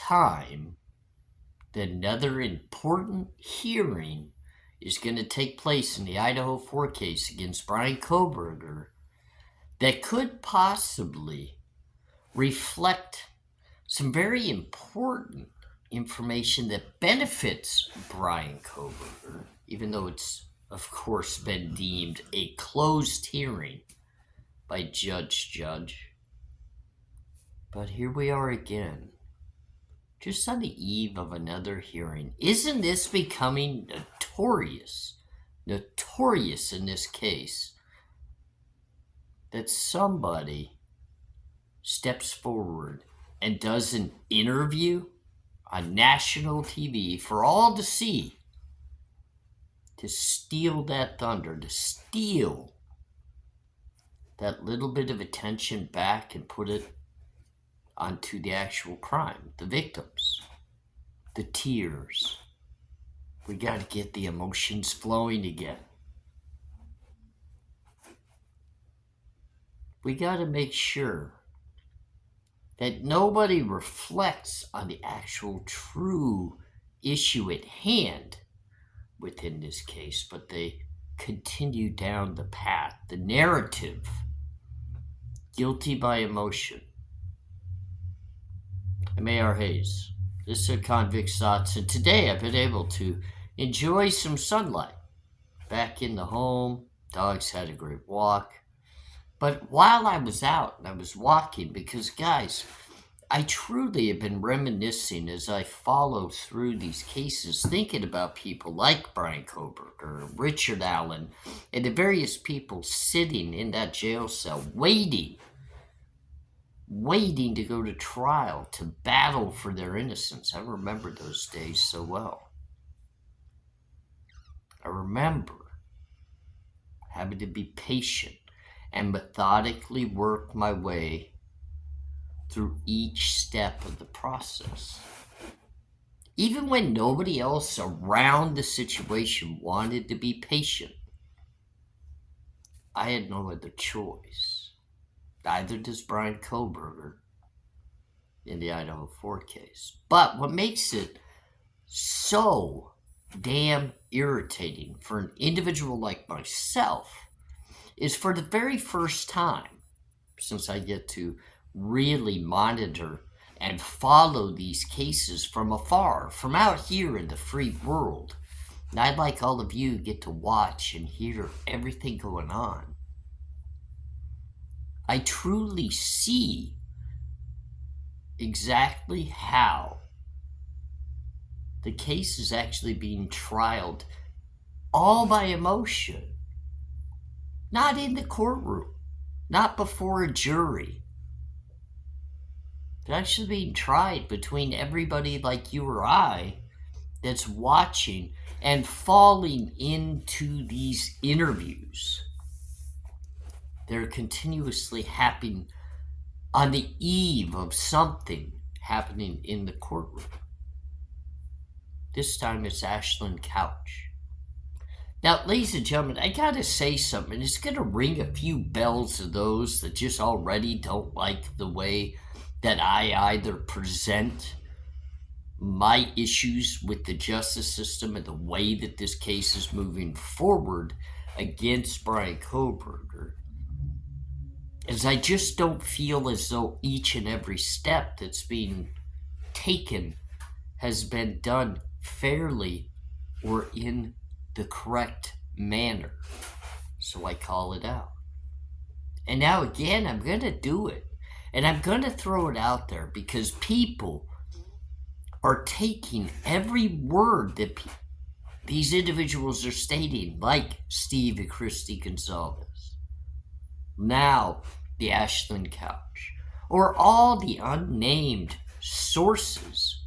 time that another important hearing is going to take place in the Idaho 4 case against Brian Kohberger that could possibly reflect some very important information that benefits Brian Kohberger, even though it's, of course, been deemed a closed hearing by Judge. But here we are again, just on the eve of another hearing. Isn't this becoming notorious in this case, that somebody steps forward and does an interview on national TV for all to see, to steal that thunder, to steal that little bit of attention back and put it onto the actual crime, the victims, the tears. We got to get the emotions flowing again. We got to make sure that nobody reflects on the actual true issue at hand within this case, but they continue down the path, the narrative, guilty by emotion. I'm ARHayes. This is Convicts Thoughts, and today I've been able to enjoy some sunlight back in the home. Dogs had a great walk. But while I was out and I was walking, because guys, I truly have been reminiscing as I follow through these cases, thinking about people like Brian Kohberger, Richard Allen, and the various people sitting in that jail cell waiting to go to trial, to battle for their innocence. I remember those days so well. I remember having to be patient and methodically work my way through each step of the process. Even when nobody else around the situation wanted to be patient, I had no other choice. Neither does Brian Kohberger in the Idaho 4 case. But what makes it so damn irritating for an individual like myself is, for the very first time since I get to really monitor and follow these cases from afar, from out here in the free world, and I'd like all of you get to watch and hear everything going on, I truly see exactly how the case is actually being trialed all by emotion. Not in the courtroom, not before a jury. It's actually being tried between everybody like you or I that's watching and falling into these interviews. They're continuously happening on the eve of something happening in the courtroom. This time it's Ashlin Couch. Now, ladies and gentlemen, I gotta say something. It's gonna ring a few bells to those that just already don't like the way that I either present my issues with the justice system and the way that this case is moving forward against Brian Kohberger, as I just don't feel as though each and every step that's being taken has been done fairly or in the correct manner. So I call it out. And now again, I'm going to do it. And I'm going to throw it out there because people are taking every word that these individuals are stating, like Steve and Christy Gonzalez, now the Ashlin Couch, or all the unnamed sources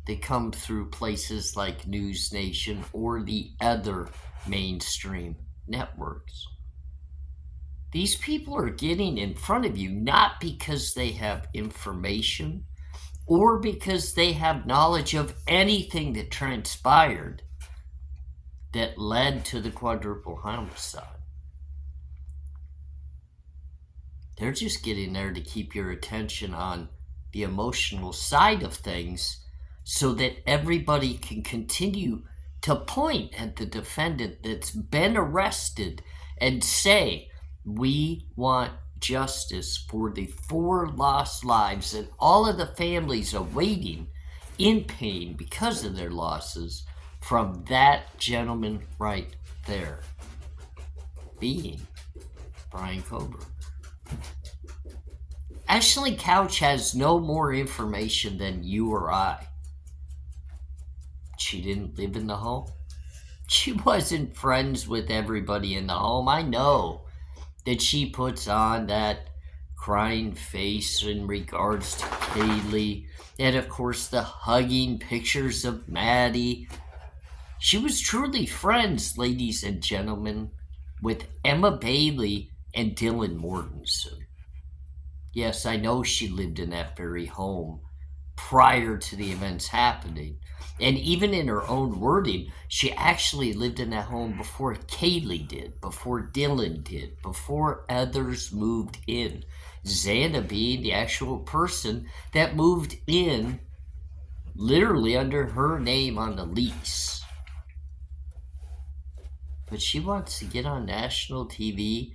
that come through places like News Nation or the other mainstream networks. These people are getting in front of you not because they have information or because they have knowledge of anything that transpired that led to the quadruple homicide. They're just getting there to keep your attention on the emotional side of things so that everybody can continue to point at the defendant that's been arrested and say, we want justice for the 4 lost lives and all of the families awaiting in pain because of their losses from that gentleman right there, being Brian Kohberger. Ashlin Couch has no more information than you or I. She didn't live in the home. She wasn't friends with everybody in the home. I know that she puts on that crying face in regards to Kaylee, and of course the hugging pictures of Maddie. She was truly friends, ladies and gentlemen, with Emma Bailey and Dylan Mortensen. Yes, I know she lived in that very home prior to the events happening. And even in her own wording, she actually lived in that home before Kaylee did, before Dylan did, before others moved in. Xana being the actual person that moved in literally under her name on the lease. But she wants to get on national TV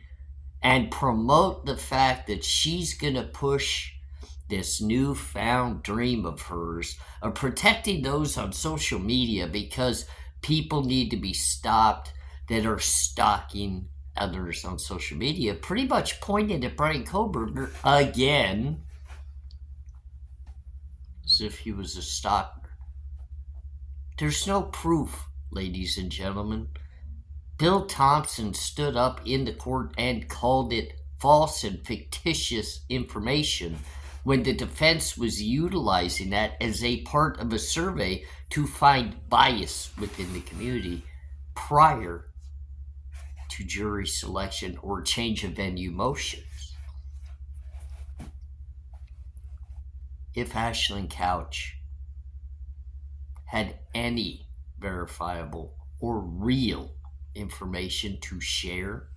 and promote the fact that she's going to push this newfound dream of hers of protecting those on social media, because people need to be stopped that are stalking others on social media, pretty much pointing at Brian Kohberger again as if he was a stalker. There's no proof, ladies and gentlemen. Bill Thompson stood up in the court and called it false and fictitious information when the defense was utilizing that as a part of a survey to find bias within the community prior to jury selection or change of venue motions. If Ashlin Couch had any verifiable or real information to share,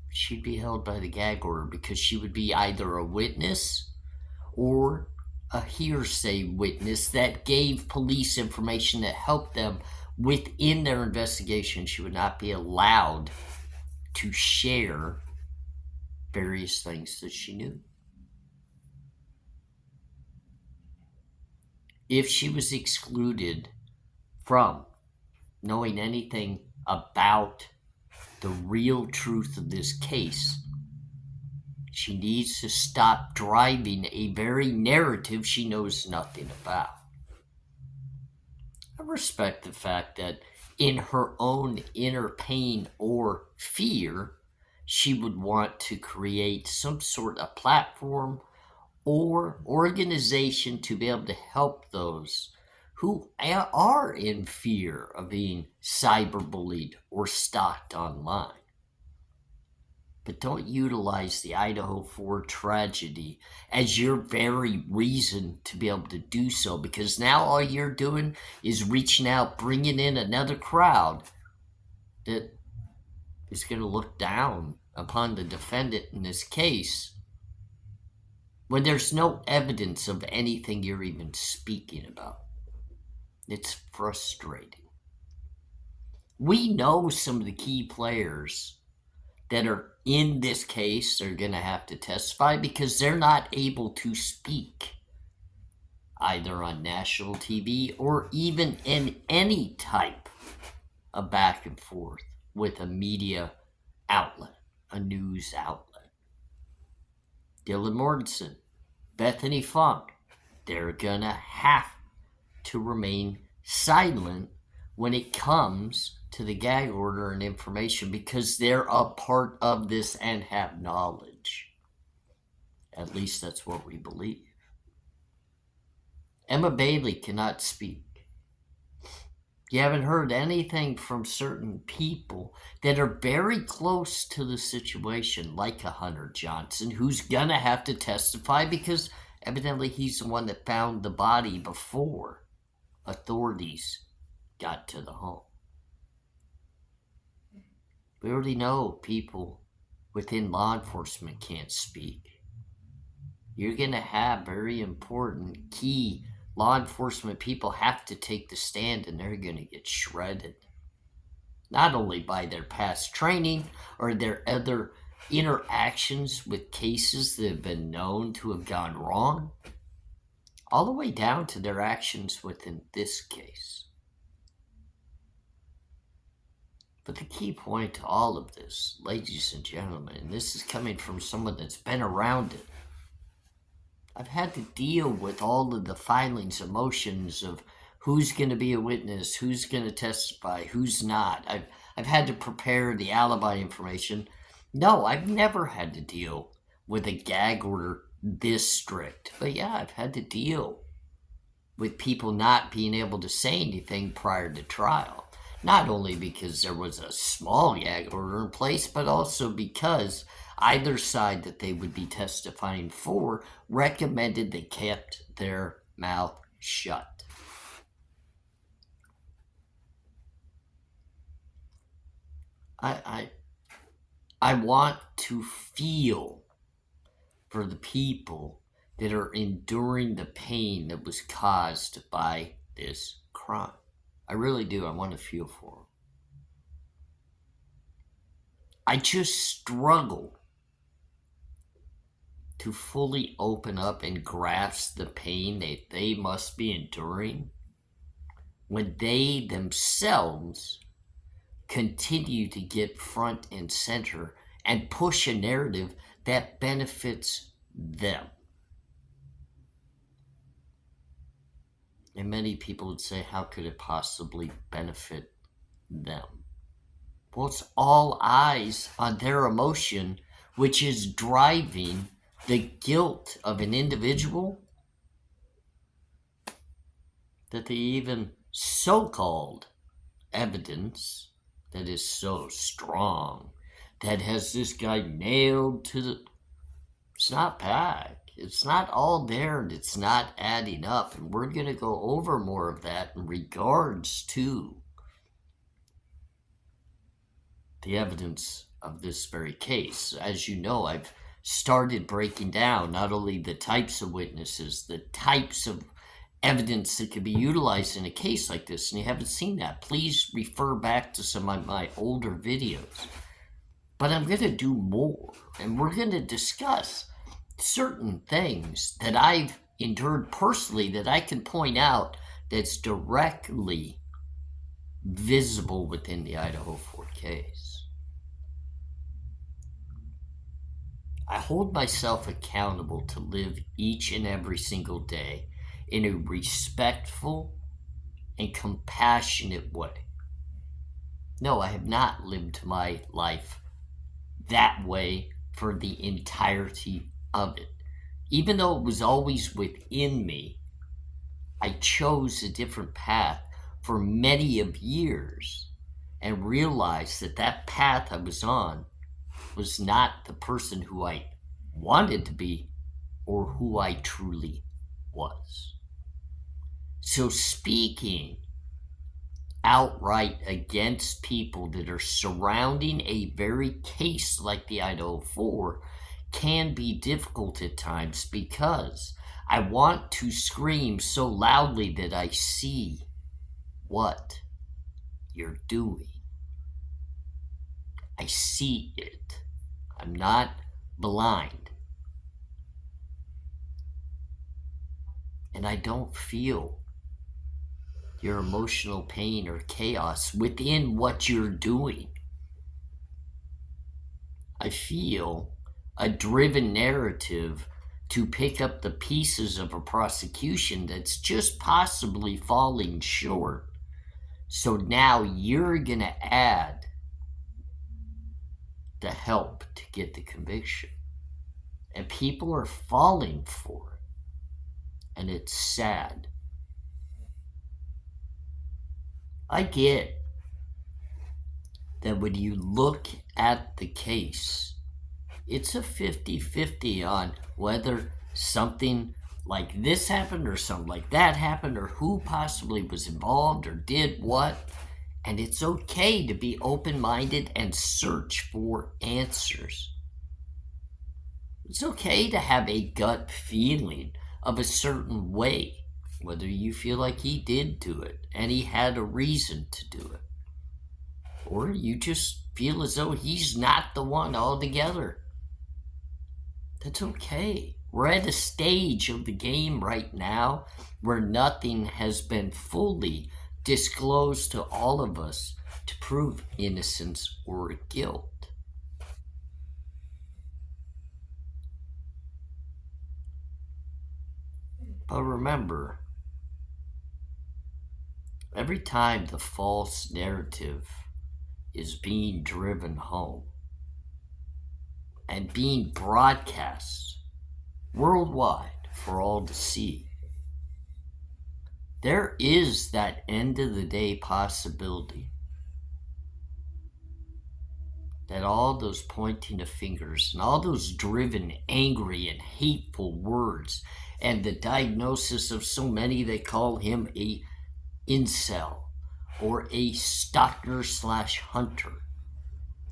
she'd be held by the gag order, because she would be either a witness or a hearsay witness that gave police information that helped them within their investigation. She would not be allowed to share various things that she knew. If she was excluded from knowing anything about the real truth of this case, she needs to stop driving a very narrative she knows nothing about. I respect the fact that in her own inner pain or fear, she would want to create some sort of platform or organization to be able to help those who are in fear of being cyberbullied or stalked online. But don't utilize the Idaho 4 tragedy as your very reason to be able to do so, because now all you're doing is reaching out, bringing in another crowd that is going to look down upon the defendant in this case when there's no evidence of anything you're even speaking about. It's frustrating. We know some of the key players that are in this case are going to have to testify because they're not able to speak either on national TV or even in any type of back and forth with a media outlet, a news outlet. Dylan Mortensen, Bethany Funk, they're going to have to remain silent when it comes to the gag order and information, because they're a part of this and have knowledge. At least that's what we believe. Emma Bailey cannot speak. You haven't heard anything from certain people that are very close to the situation, like a Hunter Johnson, who's gonna have to testify because evidently he's the one that found the body before authorities got to the home. We already know people within law enforcement can't speak. You're going to have very important key law enforcement people have to take the stand and they're going to get shredded. Not only by their past training or their other interactions with cases that have been known to have gone wrong, all the way down to their actions within this case. But the key point to all of this, ladies and gentlemen, and this is coming from someone that's been around it, I've had to deal with all of the filings, emotions of who's going to be a witness, who's going to testify, who's not. I've had to prepare the alibi information. No, I've never had to deal with a gag order this strict. But yeah, I've had to deal with people not being able to say anything prior to trial. Not only because there was a small gag order in place, but also because either side that they would be testifying for recommended they kept their mouth shut. I want to feel for the people that are enduring the pain that was caused by this crime. I really do. I want to feel for them. I just struggle to fully open up and grasp the pain that they must be enduring when they themselves continue to get front and center and push a narrative that benefits them. And many people would say, how could it possibly benefit them? Well, it's all eyes on their emotion, which is driving the guilt of an individual that the even so-called evidence that is so strong, that has this guy nailed to the... It's not back. It's not all there, and it's not adding up. And we're going to go over more of that in regards to the evidence of this very case. As you know, I've started breaking down not only the types of witnesses, the types of evidence that could be utilized in a case like this, and you haven't seen that, please refer back to some of my older videos. But I'm going to do more, and we're going to discuss certain things that I've endured personally that I can point out that's directly visible within the Idaho 4 case. I hold myself accountable to live each and every single day in a respectful and compassionate way. No, I have not lived my life that way for the entirety of it. Even though it was always within me, I chose a different path for many of years and realized that that path I was on was not the person who I wanted to be or who I truly was. So speaking outright against people that are surrounding a very case like the Idaho 4 can be difficult at times because I want to scream so loudly that I see what you're doing. I see it. I'm not blind. And I don't feel your emotional pain or chaos within what you're doing. I feel a driven narrative to pick up the pieces of a prosecution that's just possibly falling short. So now you're going to add the help to get the conviction. And people are falling for it. And it's sad. I get that when you look at the case, it's a 50-50 on whether something like this happened or something like that happened or who possibly was involved or did what. And it's okay to be open-minded and search for answers. It's okay to have a gut feeling of a certain way whether you feel like he did do it and he had a reason to do it, or you just feel as though he's not the one altogether. That's okay. We're at a stage of the game right now where nothing has been fully disclosed to all of us to prove innocence or guilt. But remember, every time the false narrative is being driven home and being broadcast worldwide for all to see, there is that end of the day possibility that all those pointing of fingers and all those driven, angry, and hateful words and the diagnosis of so many that call him a incel or a stalker / hunter,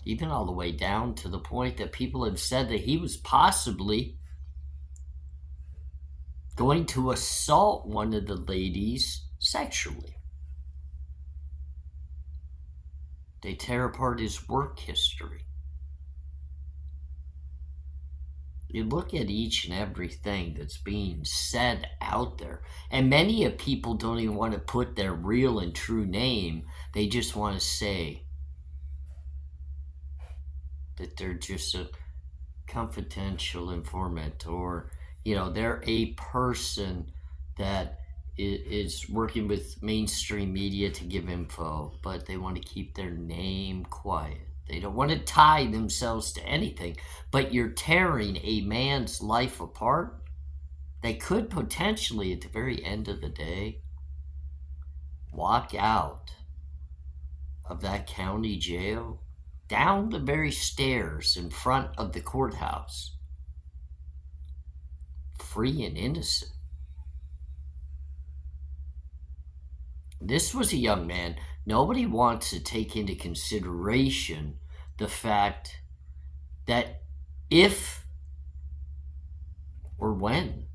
even all the way down to the point that people have said that he was possibly going to assault one of the ladies sexually. They tear apart his work history. You look at each and everything that's being said out there, and many of people don't even want to put their real and true name. They just want to say that they're just a confidential informant, or they're a person that is working with mainstream media to give info, but they want to keep their name quiet. They don't want to tie themselves to anything. But you're tearing a man's life apart. They could potentially, at the very end of the day, walk out of that county jail, down the very stairs in front of the courthouse, free and innocent. This was a young man. Nobody wants to take into consideration the fact that if or when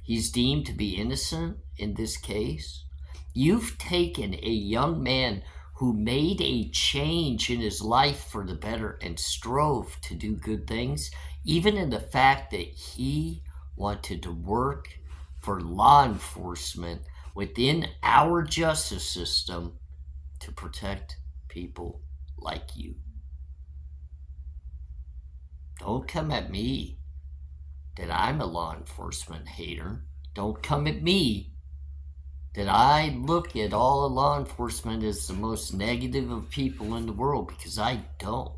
he's deemed to be innocent in this case, you've taken a young man who made a change in his life for the better and strove to do good things, even in the fact that he wanted to work for law enforcement within our justice system to protect people like you. Don't come at me that I'm a law enforcement hater. Don't come at me that I look at all law enforcement as the most negative of people in the world, because I don't.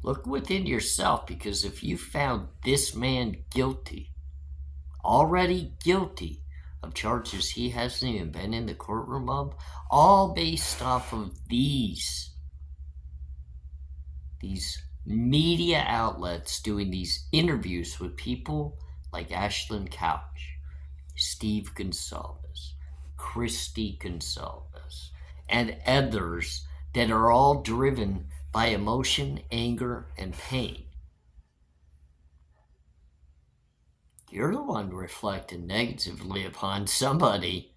Look within yourself, because if you found this man guilty, already guilty of charges he hasn't even been in the courtroom of, all based off of these media outlets doing these interviews with people like Ashlin Couch, Steve Gonsalves, Christy Gonsalves, and others that are all driven by emotion, anger, and pain. You're the one reflecting negatively upon somebody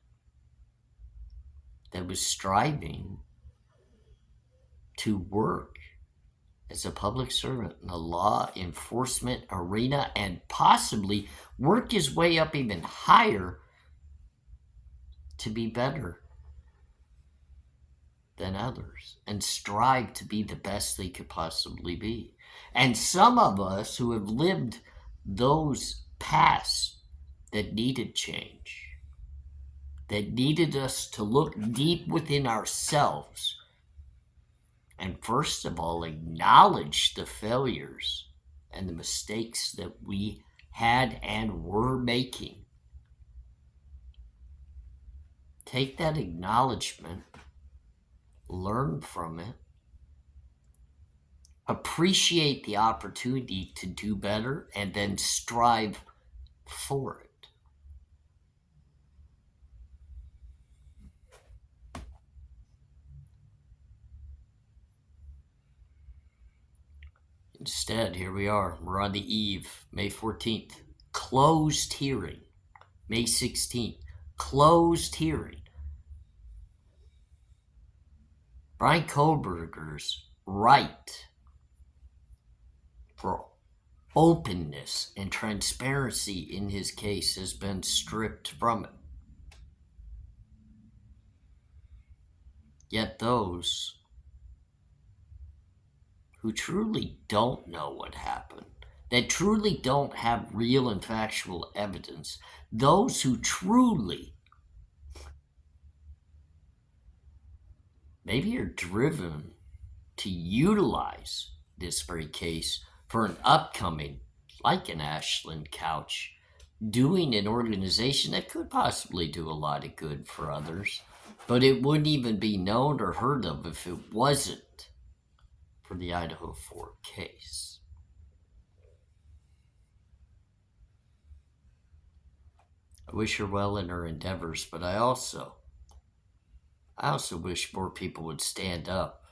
that was striving to work as a public servant in the law enforcement arena and possibly work his way up even higher to be better than others and strive to be the best they could possibly be. And some of us who have lived those paths that needed change, that needed us to look deep within ourselves and first of all acknowledge the failures and the mistakes that we had and were making. Take that acknowledgement, learn from it, appreciate the opportunity to do better, and then strive for it. Instead, here we are. We're on the eve, May 14th. Closed hearing May 16th. Closed hearing. Brian Kohberger's right for openness and transparency in his case has been stripped from it. Yet those who truly don't know what happened, that truly don't have real and factual evidence, those who truly maybe are driven to utilize this very case for an upcoming, like an Ashlin Couch, doing an organization that could possibly do a lot of good for others, but it wouldn't even be known or heard of if it wasn't for the Idaho 4 case. I wish her well in her endeavors, but I also wish more people would stand up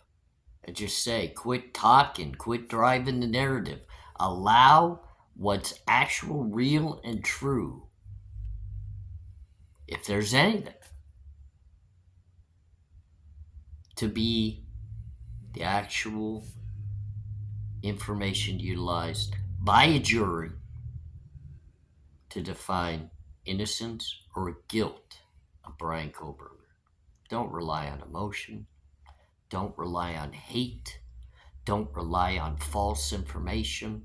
and just say, quit talking, quit driving the narrative. Allow what's actual, real, and true, if there's anything, to be the actual information utilized by a jury to define innocence or guilt of Brian Kohberger. Don't rely on emotion. Don't rely on hate. Don't rely on false information.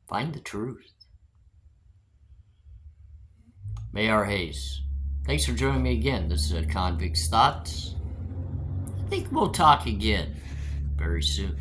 Find the truth. May ARHayes. Thanks for joining me again. This is Convicts Thoughts. I think we'll talk again very soon.